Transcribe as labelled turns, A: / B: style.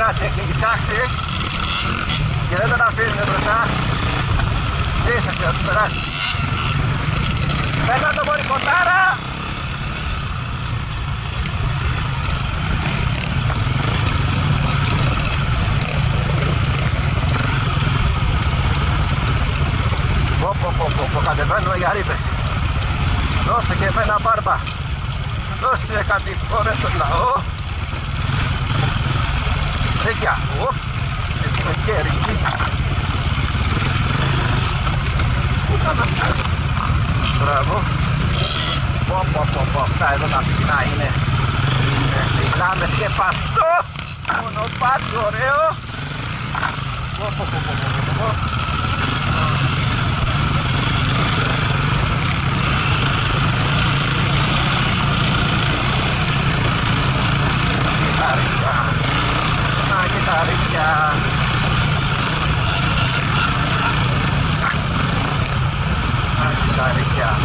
A: περάσει, έχει εισάξει και δεν τον αφήνουν μπροστά. Ήσαξε, θα του περάσει. Παίρνα το μωρί κοντάρα. Πω, κατεβαίνουμε για ρήπες. Δώσε και εμένα μπάρμπα. Δώσε κάτι φόρες στον λαό. Δίκια. Έχουμε κέρι. Μπράβο. Πω, αυτά εδώ τα πυκνά είναι. Μιλάμε σκεπαστό. Μονοπάτι ωραίο. Πω. Κιταρίκια. Κιταρίκια.